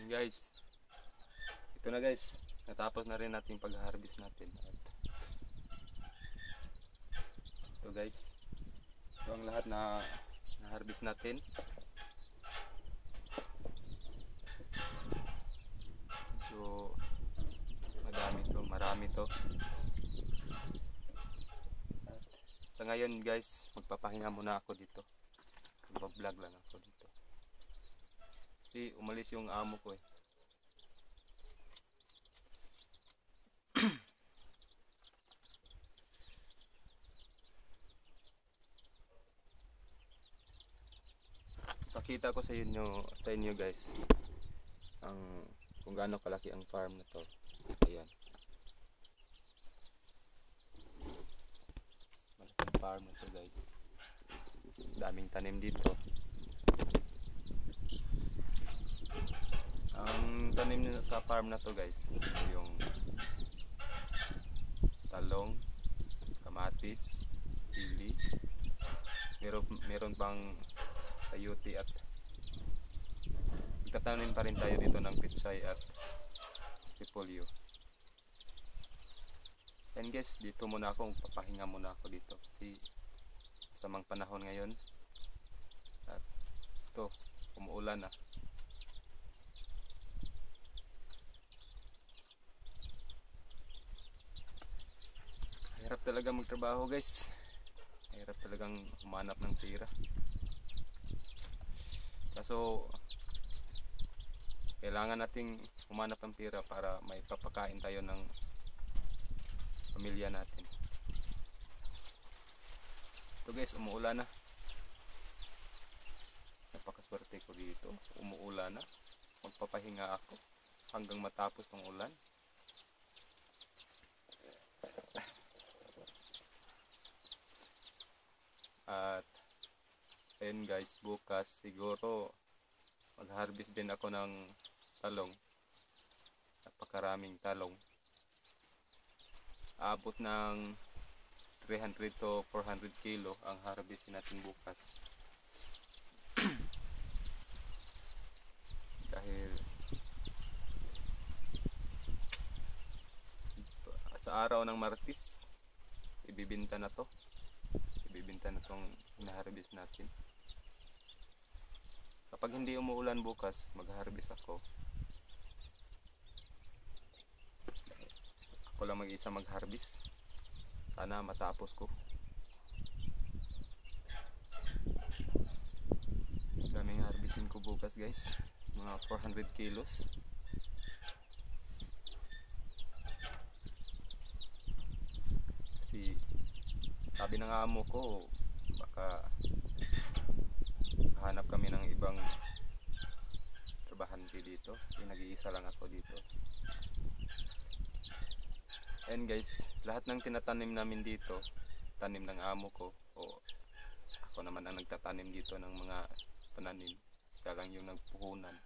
Yan guys, ito na guys, natapos na rin natin pag-harvest natin. At ito guys, ito ang lahat na harvest natin. So marami to. At sa ngayon guys, magpapahinga muna ako dito. Magpa-vlog lang ako dito. Kasi umalis yung amo ko eh. Pakita ko sa inyo guys kung gaano kalaki ang farm na to. Ayan. Malaking farm na to guys. Daming tanim dito. Ang tanim sa farm na to guys, yung talong, kamatis, sili. Meron pang sayote at magtatanim pa rin tayo dito ng pitsay at repolyo. And guys, dito muna ako, papahinga muna ako dito kasi masamang panahon ngayon at ito, umuulan na. Hirap talaga magtrabaho guys, hirap talagang humanap ng pera. Kaso kailangan nating humanap ng pera para may papakain tayo ng pamilya natin. Ito guys, umuulan na. Napakaswerte ko dito, umuulan na. Magpapahinga ako hanggang matapos ng ulan. At ayun guys, bukas siguro mag-harvest din ako ng talong. Napakaraming talong. Aabot ng 300 to 400 kilo ang harvest natin bukas. Dahil sa araw ng Martes ibibinta na to. Ibibinta na tong hina-harvest natin. Kapag hindi umuulan bukas, mag-harvest ako. Ako lang mag-isa mag-harvest. Sana matapos ko. Daming harvestin ko bukas guys. Mga 400 kilos. Kasi sabi ng amo ko, baka hanap kami ng ibang trabahante dito. Nag-iisa lang ako dito. And guys, lahat ng tinatanim namin dito, tanim ng amo ko. O ako naman ang nagtatanim dito ng mga pananim. Siya lang yung nagpuhunan.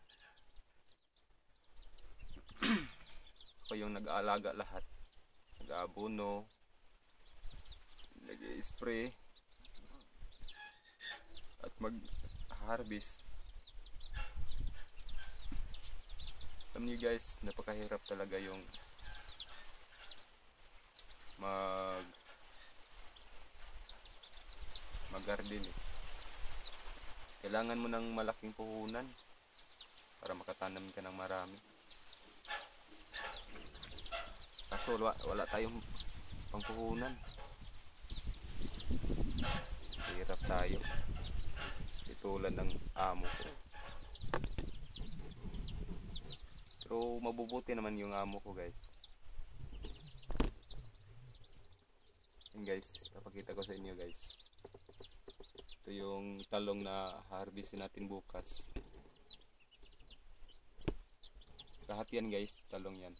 Ako yung nag-aalaga lahat. Nag-aabono, nag-spray at mag-harvest. Alam niyo guys, napakahirap talaga yung mag-garden eh. Kailangan mo ng malaking puhunan para makatanim ka ng marami. Kaso wala tayong pangpuhunan. Hirap tayo. Tulad ng amo ko. Pero mabubuti naman yung amo ko guys. Yan guys, papakita ko sa inyo guys. Ito yung talong na harvestin natin bukas. Lahat yan guys, talong yan.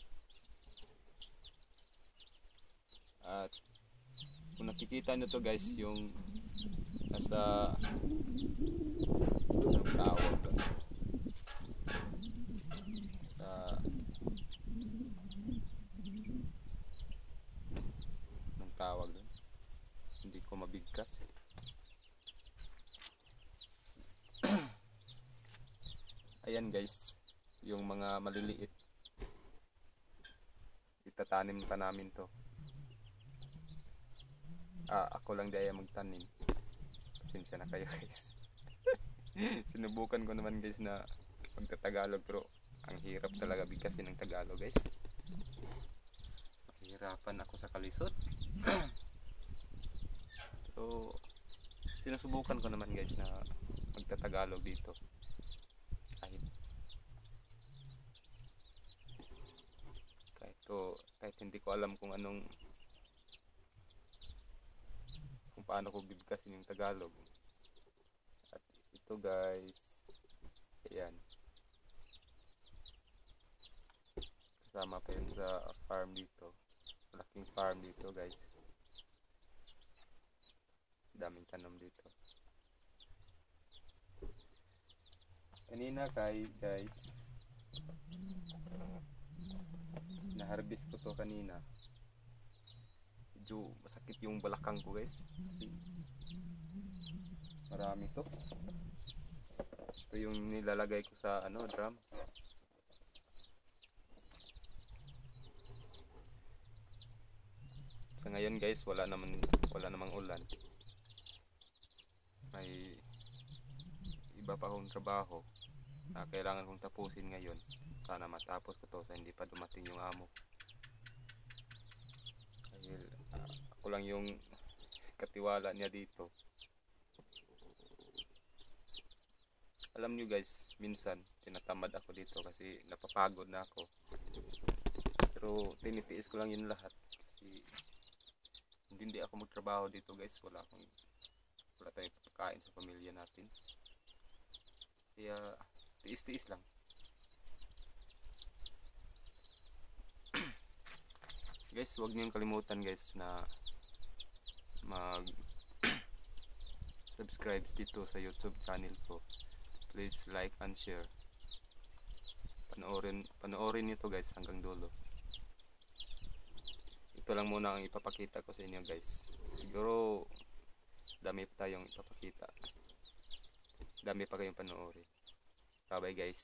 At kung nakikita nyo to guys, yung nasa tawag doon sa tawag doon, hindi ko mabigkas. Ayan guys, yung mga maliliit, itatanim pa namin to. Ako lang di ay magtanim, pasensya na kayo guys. Sinubukan ko naman guys na magta-Tagalog, pero ang hirap talaga bigkasin ng Tagalog guys. Mahirapan ako sa kalisod. So sinusubukan ko naman guys na magta-Tagalog dito, kahit hindi ko alam kung paano ko bigkasin yung Tagalog. At ito guys, ayan, kasama pa yun sa farm dito, malaking farm dito guys, daming tanom dito. Kanina guys, na-harvest ko to kanina. Medyo masakit yung balakang ko guys, kasi marami to. Ito yung nilalagay ko sa drum. Sa ngayon guys, wala namang ulan. May iba pa akong trabaho na kailangan kong tapusin ngayon. Sana matapos ko to sa hindi pa dumating yung amo. Dahil ako lang yung katiwala niya dito. Alam nyo guys, minsan tinatamad ako dito kasi napapagod na ako. Pero tinitiis ko lang yun lahat kasi hindi ako magtrabaho dito guys, wala tayong pagkain sa pamilya natin. Kaya tiis-tiis lang. Guys, huwag niyong kalimutan guys na mag subscribe dito sa YouTube channel ko. Please like and share. Panoorin niyo to guys hanggang dulo. Ito lang muna ang ipapakita ko sa inyo guys. Siguro dami pa tayong ipapakita. Dami pa kayong panoorin. Bye bye guys.